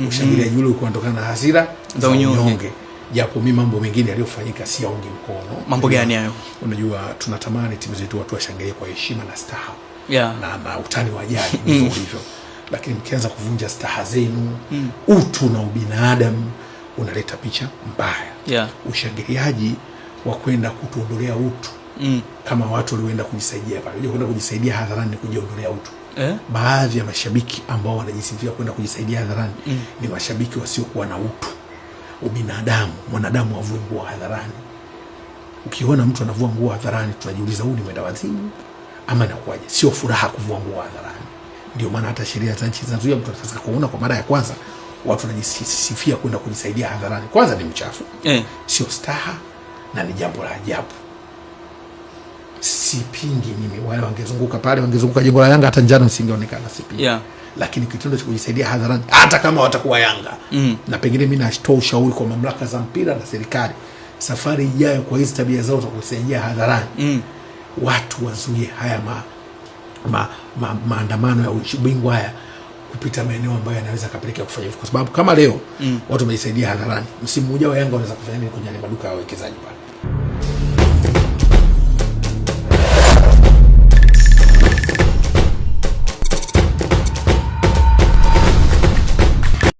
Ushangiliaji ule ulikuwa unatokana na hasira za unyonge. Japo mimi mambo mengine yaliyofanyika si yaungi mkono. Mambo gani hayo? Unajua tunatamani timu zetu watu washangilie kwa heshima na staha. Na utani wa jadi hivyo. Lakini mkianza kuvunja staha zenu, utu na ubinadamu, unaleta picha mbaya. Ushangiliaji wa kwenda kutuondolea utu. Kama watu walioenda kujisaidia pale. Unajua kwenda kujisaidia hadharani ni kujiondolea utu. Baadhi ya mashabiki ambao wanajisifia kwenda kujisaidia hadharani ni mashabiki wasiokuwa na utu, ubinadamu. Mwanadamu avue nguo hadharani. Ukiona mtu anavua nguo hadharani, tunajiuliza huyu ni mwenda wazimu ama inakuwaje? Sio furaha kuvua nguo hadharani. Ndio maana hata sheria za nchi zinazuia mtu atakaza kuona kwa mara ya kwanza watu wanajisifia kwenda kujisaidia hadharani. Kwanza ni mchafu. Sio staha na ni jambo la ajabu. Sipingi mimi, wale wangezunguka pale, wangezunguka jengo la Yanga hata njano singeonekana, sipingi. Lakini kitendo cha kujisaidia hadharani hata kama watakuwa Yanga, na pengine mimi natoa ushauri kwa mamlaka za mpira na serikali, safari ijayo kwa hizo tabia zao za kujisaidia hadharani, watu wazuie haya maandamano ya ubingwa haya kupita maeneo ambayo yanaweza kapelekea kufanya hivyo, kwa sababu kama leo watu wamejisaidia hadharani, msimu ujao Yanga wanaweza kufanya nini kwenye maduka ya wawekezaji pale?